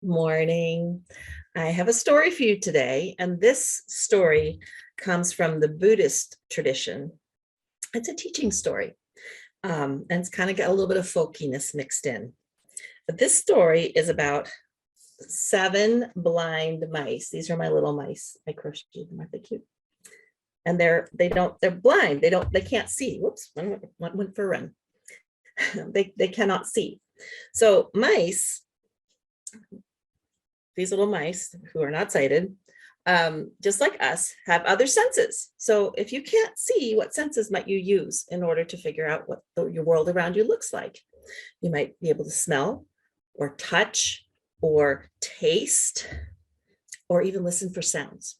Morning. I have a story for you today, and this story comes from the Buddhist tradition. It's a teaching story, and it's kind of got a little bit of folkiness mixed in. But this story is about seven blind mice. These are my little mice. I crocheted them. Aren't they cute? And they're blind. They can't see. Whoops, one went for a run. They cannot see. So mice, these little mice who are not sighted, just like us, have other senses. So if you can't see, what senses might you use in order to figure out what your world around you looks like? You might be able to smell or touch or taste or even listen for sounds.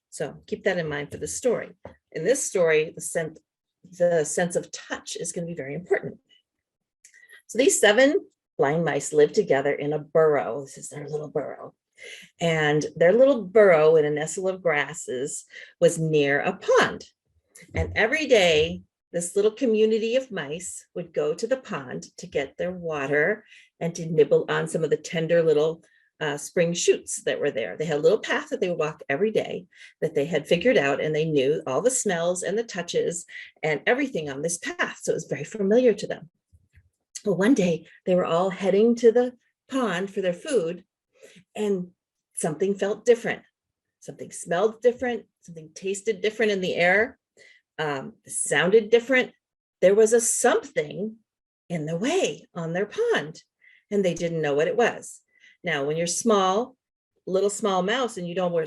So keep that in mind for the story. In this story, the sense of touch is going to be very important. So these seven blind mice live together in a burrow. This is their little burrow. And their little burrow in a nestle of grasses was near a pond. And every day, this little community of mice would go to the pond to get their water and to nibble on some of the tender little spring shoots that were there. They had a little path that they would walk every day that they had figured out, and they knew all the smells and the touches and everything on this path. So it was very familiar to them. Well, one day they were all heading to the pond for their food, and something felt different. Something smelled different. Something tasted different in the air. Sounded different. There was a something in the way on their pond, and they didn't know what it was. Now, when you're little small mouse, and you don't know where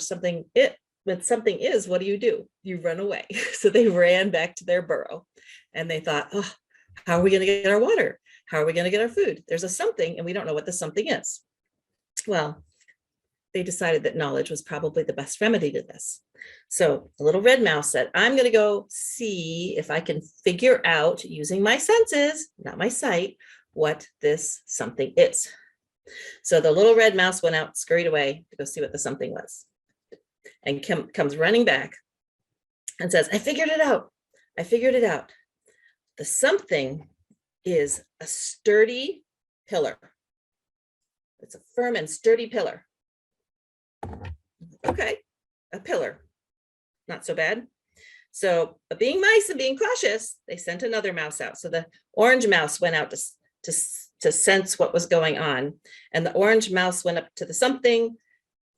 when something is, what do? You run away. So they ran back to their burrow, and they thought, oh, how are we going to get our water? How are we going to get our food? There's a something, and we don't know what the something is. Well, they decided that knowledge was probably the best remedy to this. So the little red mouse said, I'm going to go see if I can figure out, using my senses, not my sight, what this something is. So the little red mouse went out, scurried away to go see what the something was, and comes running back and says, I figured it out. I figured it out. The something is a sturdy pillar. It's a firm and sturdy pillar. Okay, a pillar. Not so bad. So, being mice and being cautious, they sent another mouse out. So the orange mouse went out to sense what was going on. And the orange mouse went up to the something,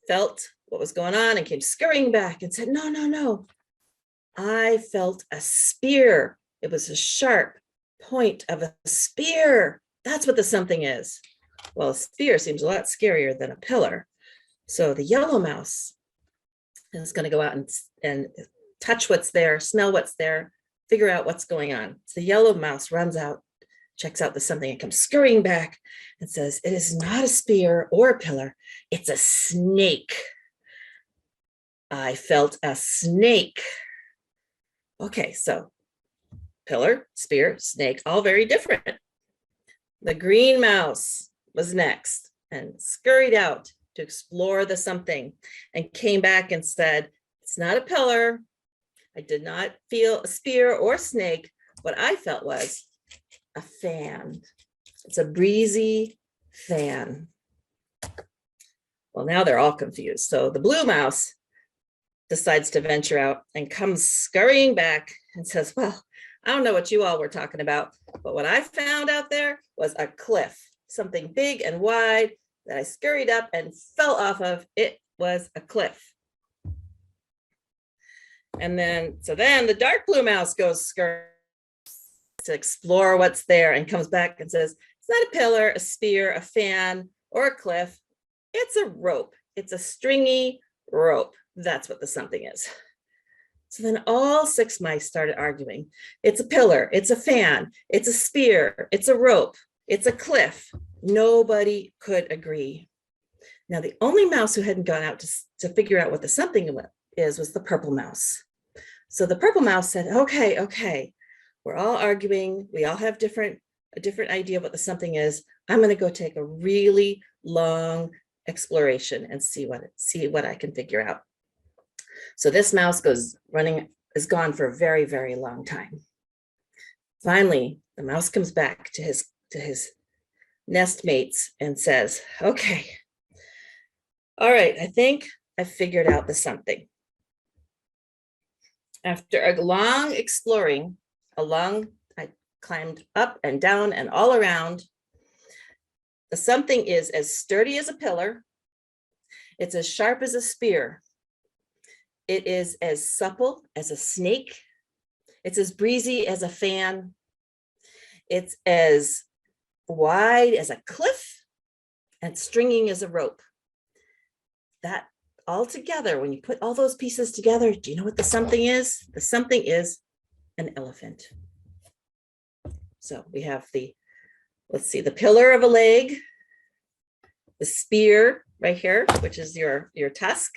felt what was going on, and came scurrying back and said, no, no, no. I felt a spear. It was a sharp point of a spear. That's what the something is. Well, a spear seems a lot scarier than a pillar. So the yellow mouse is going to go out and touch what's there, smell what's there, figure out what's going on. So the yellow mouse runs out, checks out the something, and comes scurrying back and says, it is not a spear or a pillar. It's a snake. I felt a snake. Okay, so pillar, spear, snake, all very different. The green mouse was next and scurried out to explore the something and came back and said, it's not a pillar. I did not feel a spear or snake. What I felt was a fan. It's a breezy fan. Well, now they're all confused. So the blue mouse decides to venture out and comes scurrying back and says, well, I don't know what you all were talking about, but what I found out there was a cliff, something big and wide that I scurried up and fell off of. It was a cliff. And then the dark blue mouse goes scurrying to explore what's there and comes back and says, it's not a pillar, a spear, a fan, or a cliff. It's a rope. It's a stringy rope. That's what the something is. So then all six mice started arguing. It's a pillar, it's a fan, it's a spear, it's a rope, it's a cliff. Nobody could agree. Now, the only mouse who hadn't gone out to figure out what the something was the purple mouse. So the purple mouse said, okay, we're all arguing. We all have a different idea of what the something is. I'm going to go take a really long exploration and see what I can figure out. So this mouse is gone for a very, very long time. Finally, the mouse comes back to his nest mates and says, okay, All right, I think I figured out the something. After a long exploring, I climbed up and down and all around. The something is as sturdy as a pillar. It's as sharp as a spear. It is as supple as a snake. It's as breezy as a fan. It's as wide as a cliff and stringing as a rope. That all together, when you put all those pieces together, do you know what the something is? The something is an elephant. So we have the, let's see, the pillar of a leg, the spear right here, which is your tusk,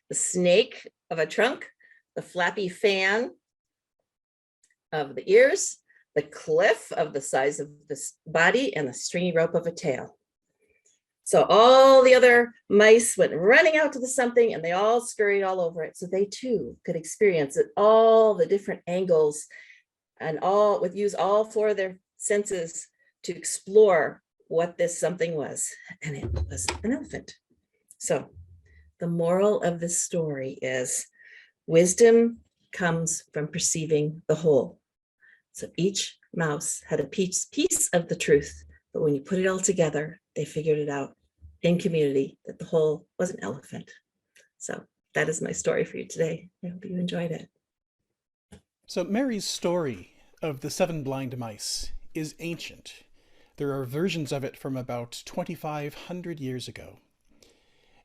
the snake of a trunk, the flappy fan of the ears, the cliff of the size of the body, and the stringy rope of a tail. So all the other mice went running out to the something and they all scurried all over it. So they too could experience it, all the different angles, and use all four of their senses to explore what this something was. And it was an elephant. So the moral of this story is wisdom comes from perceiving the whole. So each mouse had a piece of the truth, but when you put it all together, they figured it out in community that the whole was an elephant. So that is my story for you today. I hope you enjoyed it. So Mary's story of the 7 blind mice is ancient. There are versions of it from about 2,500 years ago.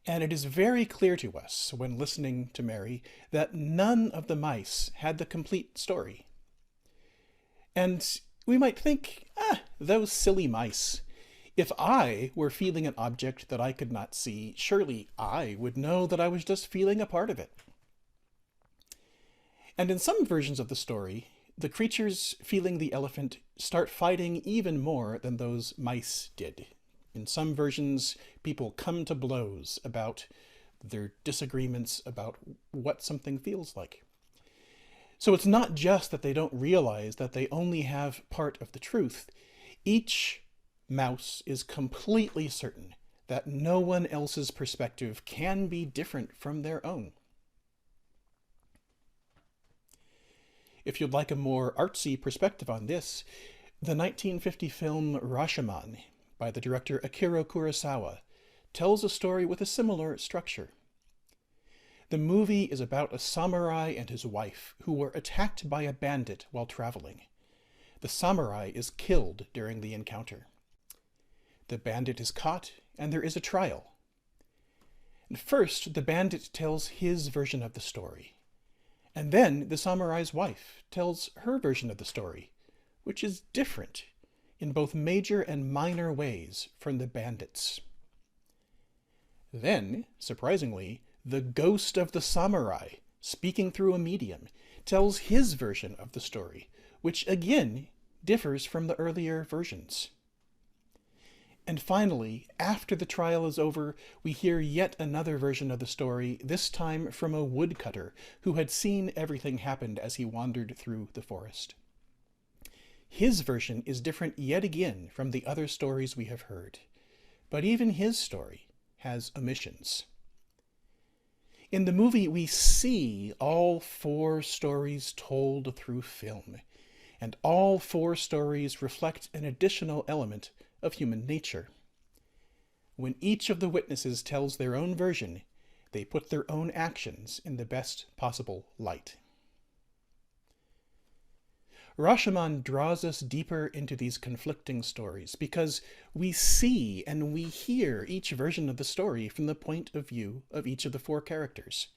And it is very clear to us when listening to Mary that none of the mice had the complete story. And we might think, those silly mice. If I were feeling an object that I could not see, surely I would know that I was just feeling a part of it. And in some versions of the story, the creatures feeling the elephant start fighting even more than those mice did. In some versions, people come to blows about their disagreements about what something feels like. So it's not just that they don't realize that they only have part of the truth. Each mouse is completely certain that no one else's perspective can be different from their own. If you'd like a more artsy perspective on this, the 1950 film Rashomon by the director Akira Kurosawa tells a story with a similar structure. The movie is about a samurai and his wife who were attacked by a bandit while traveling. The samurai is killed during the encounter. The bandit is caught, and there is a trial. And first, the bandit tells his version of the story. And then the samurai's wife tells her version of the story, which is different in both major and minor ways from the bandit's. Then, surprisingly, the ghost of the samurai, speaking through a medium, tells his version of the story, which again differs from the earlier versions. And finally, after the trial is over, we hear yet another version of the story, this time from a woodcutter who had seen everything happen as he wandered through the forest. His version is different yet again from the other stories we have heard, but even his story has omissions. In the movie, we see all 4 stories told through film, and all 4 stories reflect an additional element of human nature. When each of the witnesses tells their own version, they put their own actions in the best possible light. Rashomon draws us deeper into these conflicting stories because we see and we hear each version of the story from the point of view of each of the 4 characters.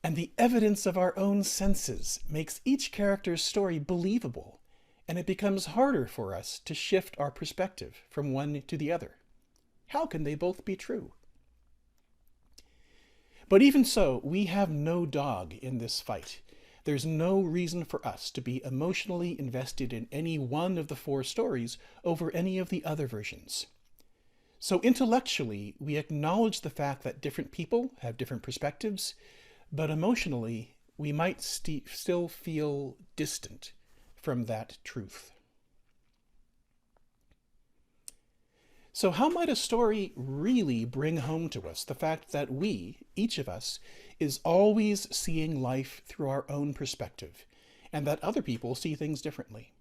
And the evidence of our own senses makes each character's story believable, and it becomes harder for us to shift our perspective from one to the other. How can they both be true? But even so, we have no dog in this fight. There's no reason for us to be emotionally invested in any one of the 4 stories over any of the other versions. So intellectually, we acknowledge the fact that different people have different perspectives, but emotionally, we might still feel distant from that truth. So, how might a story really bring home to us the fact that we, each of us, is always seeing life through our own perspective, and that other people see things differently?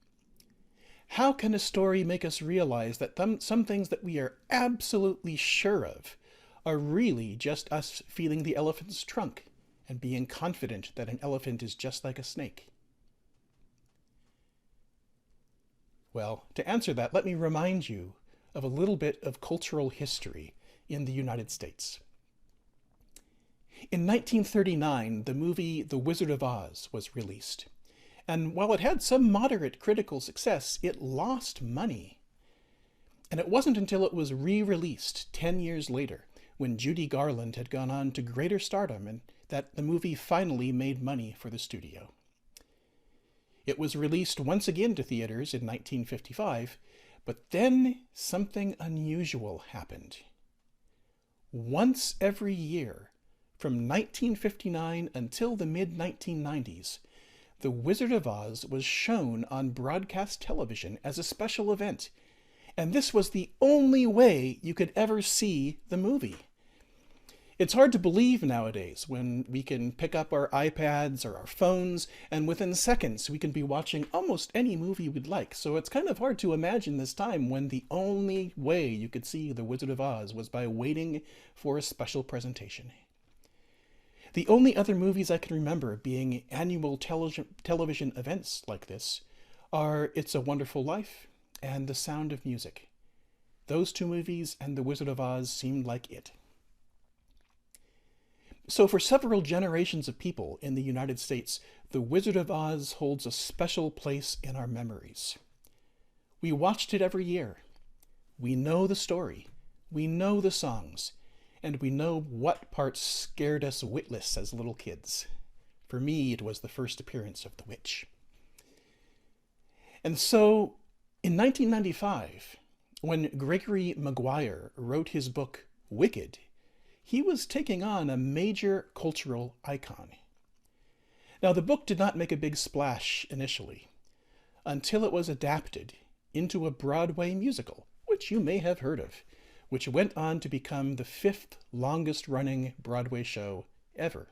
How can a story make us realize that some things that we are absolutely sure of are really just us feeling the elephant's trunk and being confident that an elephant is just like a snake? Well, to answer that, let me remind you of a little bit of cultural history in the United States. In 1939, the movie The Wizard of Oz was released. And while it had some moderate critical success, it lost money. And it wasn't until it was re-released 10 years later, when Judy Garland had gone on to greater stardom, and that the movie finally made money for the studio. It was released once again to theaters in 1955, but then something unusual happened. Once every year, from 1959 until the mid-1990s, The Wizard of Oz was shown on broadcast television as a special event, and this was the only way you could ever see the movie. It's hard to believe nowadays when we can pick up our iPads or our phones, and within seconds we can be watching almost any movie we'd like. So it's kind of hard to imagine this time when the only way you could see The Wizard of Oz was by waiting for a special presentation. The only other movies I can remember being annual television events like this are It's a Wonderful Life and The Sound of Music. Those two movies and The Wizard of Oz seemed like it. So for several generations of people in the United States, The Wizard of Oz holds a special place in our memories. We watched it every year. We know the story. We know the songs. And we know what parts scared us witless as little kids. For me, it was the first appearance of the witch. And so, in 1995, when Gregory Maguire wrote his book, Wicked, he was taking on a major cultural icon. Now, the book did not make a big splash initially, until it was adapted into a Broadway musical, which you may have heard of, which went on to become the 5th longest running Broadway show ever.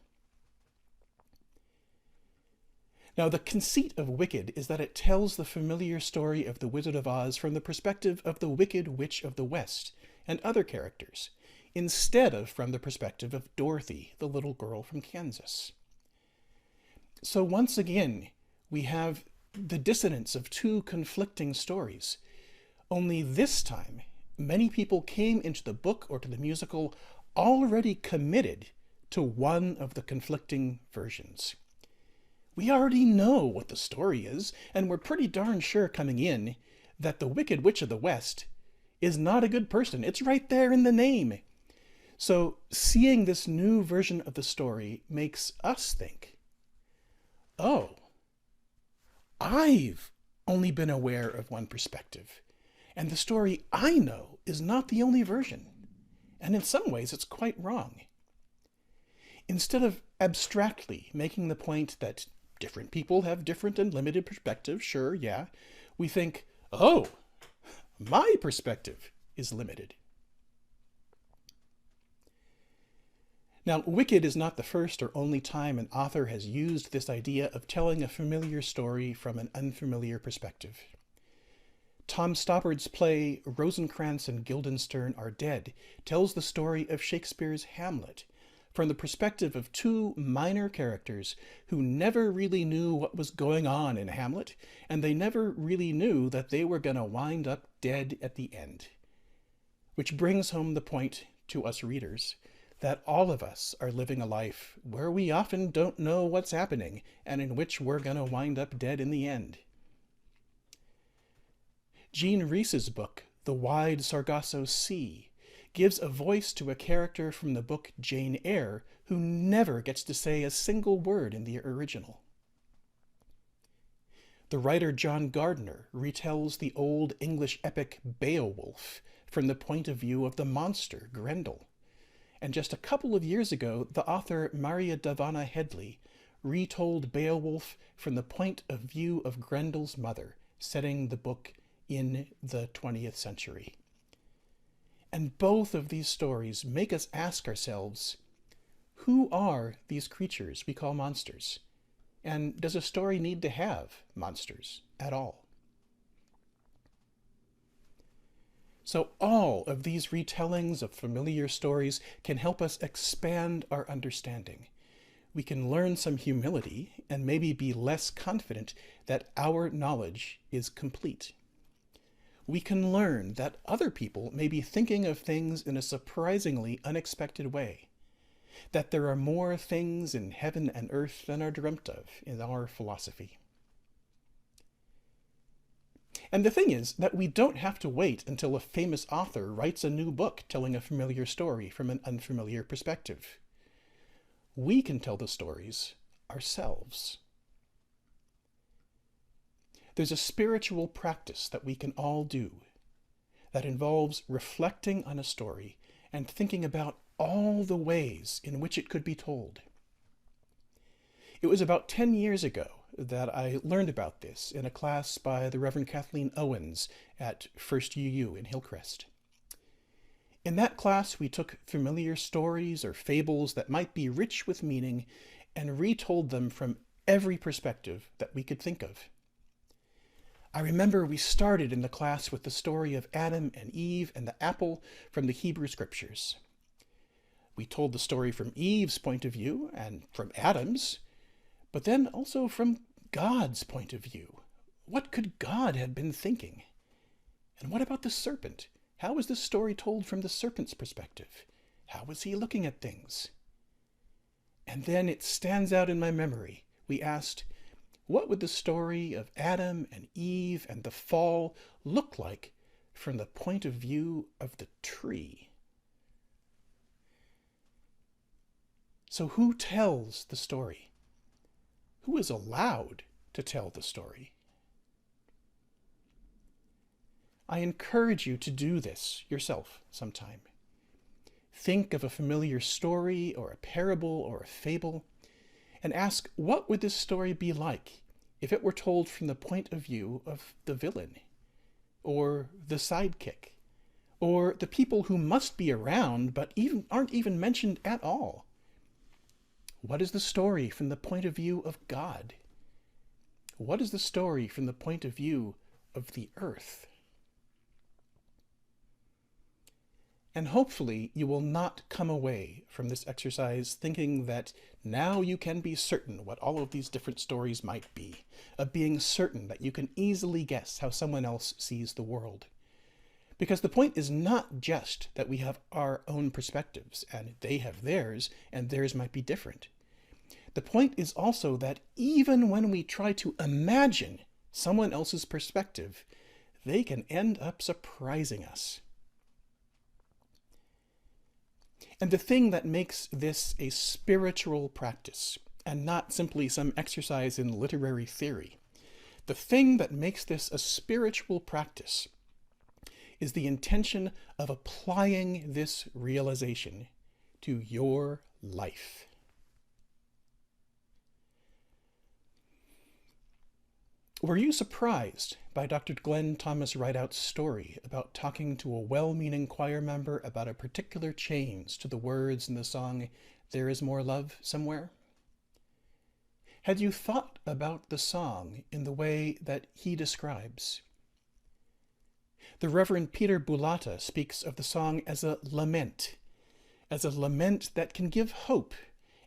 Now, the conceit of Wicked is that it tells the familiar story of the Wizard of Oz from the perspective of the Wicked Witch of the West and other characters, instead of from the perspective of Dorothy, the little girl from Kansas. So once again, we have the dissonance of two conflicting stories, only this time, many people came into the book or to the musical already committed to one of the conflicting versions. We already know what the story is, and we're pretty darn sure coming in that the Wicked Witch of the West is not a good person. It's right there in the name. So seeing this new version of the story makes us think, oh, I've only been aware of one perspective, and the story I know is not the only version, and in some ways it's quite wrong. Instead of abstractly making the point that different people have different and limited perspectives, sure, yeah, we think, oh, my perspective is limited. Now, Wicked is not the first or only time an author has used this idea of telling a familiar story from an unfamiliar perspective. Tom Stoppard's play Rosencrantz and Guildenstern Are Dead tells the story of Shakespeare's Hamlet from the perspective of two minor characters who never really knew what was going on in Hamlet, and they never really knew that they were going to wind up dead at the end. Which brings home the point to us readers that all of us are living a life where we often don't know what's happening and in which we're going to wind up dead in the end. Jean Rhys's book, The Wide Sargasso Sea, gives a voice to a character from the book Jane Eyre who never gets to say a single word in the original. The writer John Gardner retells the old English epic Beowulf from the point of view of the monster Grendel. And just a couple of years ago, the author Maria Davana Headley retold Beowulf from the point of view of Grendel's mother, setting the book in the 20th century. And both of these stories make us ask ourselves, who are these creatures we call monsters? And does a story need to have monsters at all? So all of these retellings of familiar stories can help us expand our understanding. We can learn some humility and maybe be less confident that our knowledge is complete. We can learn that other people may be thinking of things in a surprisingly unexpected way, that there are more things in heaven and earth than are dreamt of in our philosophy. And the thing is that we don't have to wait until a famous author writes a new book telling a familiar story from an unfamiliar perspective. We can tell the stories ourselves. There's a spiritual practice that we can all do that involves reflecting on a story and thinking about all the ways in which it could be told. It was about 10 years ago that I learned about this in a class by the Reverend Kathleen Owens at First UU in Hillcrest. In that class, we took familiar stories or fables that might be rich with meaning and retold them from every perspective that we could think of. I remember we started in the class with the story of Adam and Eve and the apple from the Hebrew Scriptures. We told the story from Eve's point of view and from Adam's, but then also from God's point of view. What could God have been thinking? And what about the serpent? How was this story told from the serpent's perspective? How was he looking at things? And then it stands out in my memory. We asked, what would the story of Adam and Eve and the fall look like from the point of view of the tree? So who tells the story? Who is allowed to tell the story? I encourage you to do this yourself sometime. Think of a familiar story or a parable or a fable and ask, what would this story be like if it were told from the point of view of the villain or the sidekick or the people who must be around but aren't even mentioned at all? What is the story from the point of view of God? What is the story from the point of view of the earth? And hopefully you will not come away from this exercise thinking that now you can be certain what all of these different stories might be, of being certain that you can easily guess how someone else sees the world. Because the point is not just that we have our own perspectives, and they have theirs, and theirs might be different. The point is also that even when we try to imagine someone else's perspective, they can end up surprising us. And the thing that makes this a spiritual practice, and not simply some exercise in literary theory, the thing that makes this a spiritual practice is the intention of applying this realization to your life. Were you surprised by Dr. Glenn Thomas Rideout's story about talking to a well-meaning choir member about a particular change to the words in the song, "There Is More Love Somewhere"? Had you thought about the song in the way that he describes? The Reverend Peter Bulata speaks of the song as a lament that can give hope,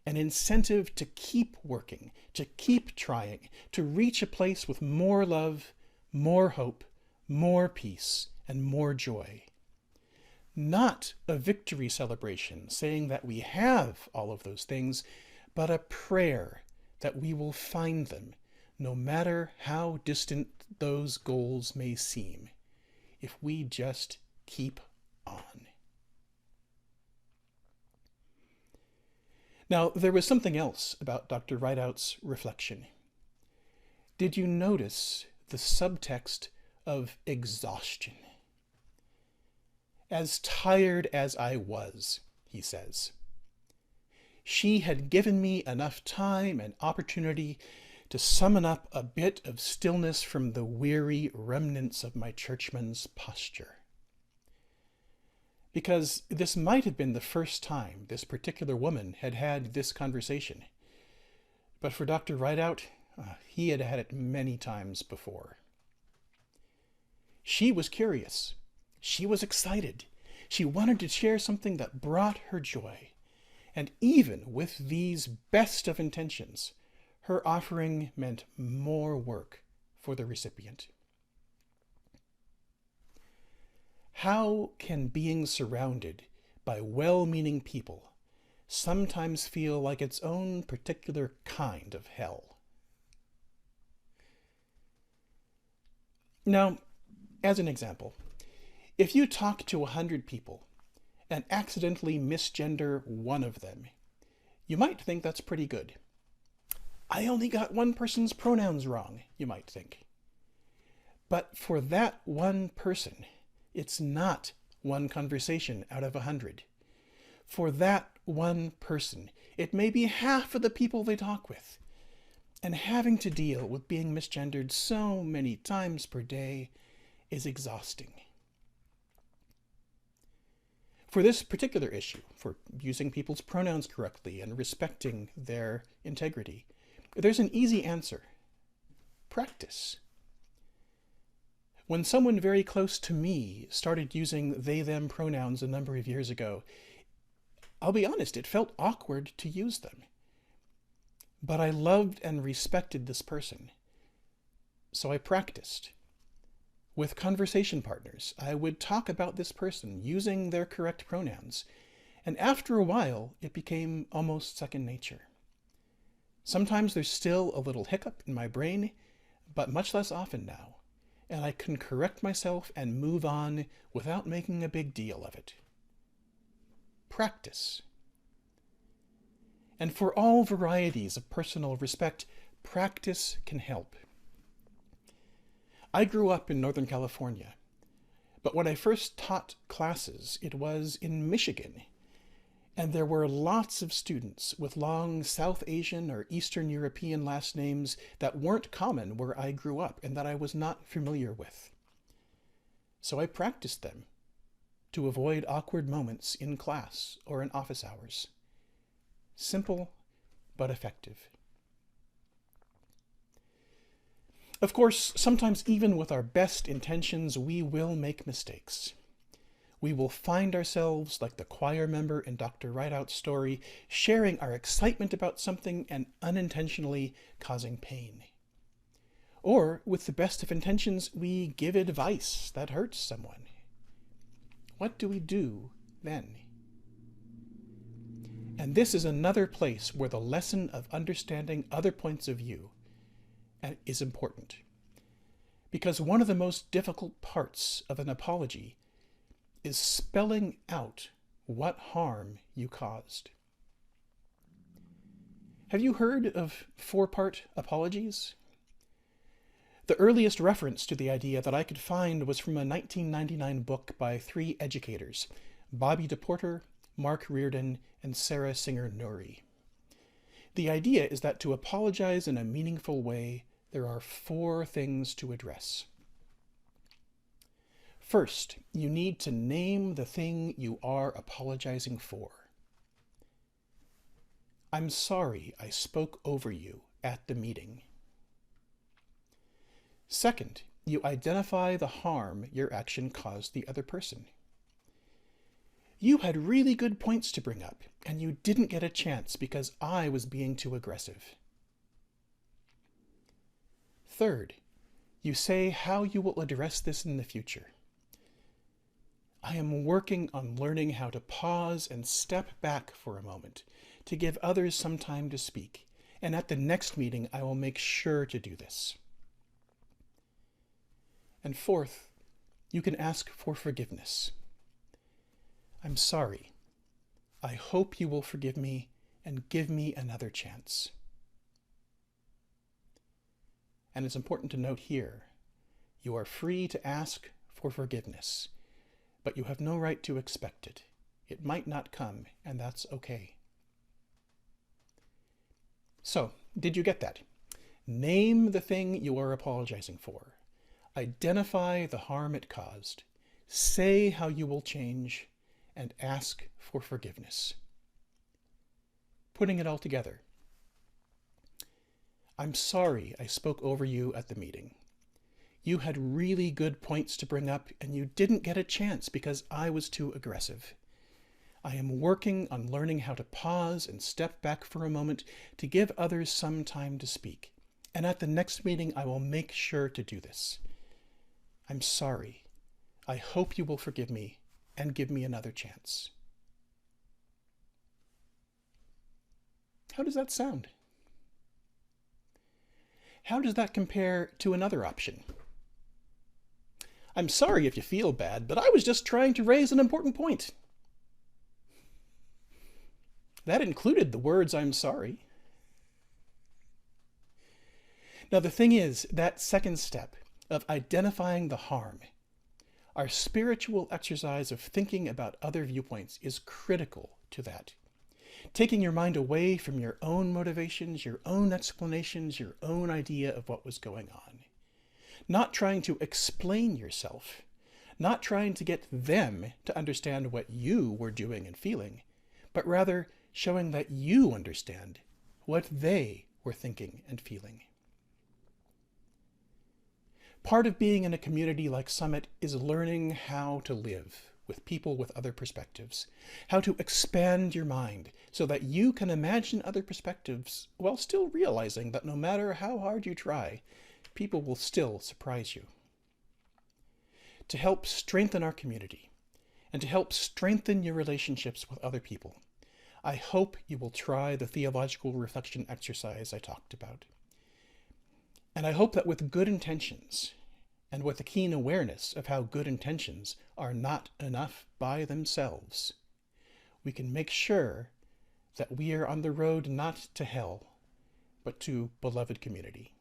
an incentive to keep working, to keep trying, to reach a place with more love, more hope, more peace, and more joy. Not a victory celebration saying that we have all of those things, but a prayer that we will find them, no matter how distant those goals may seem, if we just keep on. Now, there was something else about Dr. Rideout's reflection. Did you notice the subtext of exhaustion? As tired as I was, he says, she had given me enough time and opportunity to summon up a bit of stillness from the weary remnants of my churchman's posture. because this might have been the first time this particular woman had had this conversation. But for Dr. Rideout, he had had it many times before. She was curious. She was excited. She wanted to share something that brought her joy. And even with these best of intentions, her offering meant more work for the recipient. How can being surrounded by well-meaning people sometimes feel like its own particular kind of hell? Now, as an example, if you talk to 100 people and accidentally misgender one of them, you might think that's pretty good. I only got one person's pronouns wrong, you might think. But for that one person, it's not one conversation out of 100. For that one person, it may be half of the people they talk with. And having to deal with being misgendered so many times per day is exhausting. For this particular issue, for using people's pronouns correctly and respecting their integrity, there's an easy answer. Practice. When someone very close to me started using they-them pronouns a number of years ago, I'll be honest, it felt awkward to use them. But I loved and respected this person, so I practiced. With conversation partners, I would talk about this person using their correct pronouns, and after a while, it became almost second nature. Sometimes there's still a little hiccup in my brain, but much less often now, and I can correct myself and move on without making a big deal of it. Practice. And for all varieties of personal respect, practice can help. I grew up in Northern California, but when I first taught classes, it was in Michigan, and there were lots of students with long South Asian or Eastern European last names that weren't common where I grew up and that I was not familiar with. So I practiced them to avoid awkward moments in class or in office hours. Simple, but effective. Of course, sometimes even with our best intentions, we will make mistakes. We will find ourselves, like the choir member in Dr. Rideout's story, sharing our excitement about something and unintentionally causing pain. Or, with the best of intentions, we give advice that hurts someone. What do we do then? And this is another place where the lesson of understanding other points of view is important. Because one of the most difficult parts of an apology is spelling out what harm you caused. Have you heard of four-part apologies? The earliest reference to the idea that I could find was from a 1999 book by three educators, Bobby DePorter, Mark Reardon, and Sarah Singer-Nuri. The idea is that to apologize in a meaningful way, there are four things to address. First, you need to name the thing you are apologizing for. I'm sorry I spoke over you at the meeting. Second, you identify the harm your action caused the other person. You had really good points to bring up, and you didn't get a chance because I was being too aggressive. Third, you say how you will address this in the future. I am working on learning how to pause and step back for a moment to give others some time to speak, and at the next meeting I will make sure to do this. And fourth, you can ask for forgiveness. I'm sorry. I hope you will forgive me and give me another chance. And it's important to note here, you are free to ask for forgiveness, but you have no right to expect it. It might not come, and that's okay. So, did you get that? Name the thing you are apologizing for. Identify the harm it caused. Say how you will change, and ask for forgiveness. Putting it all together. I'm sorry I spoke over you at the meeting. You had really good points to bring up, and you didn't get a chance because I was too aggressive. I am working on learning how to pause and step back for a moment to give others some time to speak. And at the next meeting, I will make sure to do this. I'm sorry. I hope you will forgive me and give me another chance. How does that sound? How does that compare to another option? I'm sorry if you feel bad, but I was just trying to raise an important point. That included the words, I'm sorry. Now, the thing is, that second step of identifying the harm, our spiritual exercise of thinking about other viewpoints, is critical to that. Taking your mind away from your own motivations, your own explanations, your own idea of what was going on. Not trying to explain yourself, not trying to get them to understand what you were doing and feeling, but rather showing that you understand what they were thinking and feeling. Part of being in a community like Summit is learning how to live with people with other perspectives, how to expand your mind so that you can imagine other perspectives while still realizing that no matter how hard you try, people will still surprise you. To help strengthen our community and to help strengthen your relationships with other people, I hope you will try the theological reflection exercise I talked about. And I hope that with good intentions, and with a keen awareness of how good intentions are not enough by themselves, we can make sure that we are on the road not to hell, but to beloved community.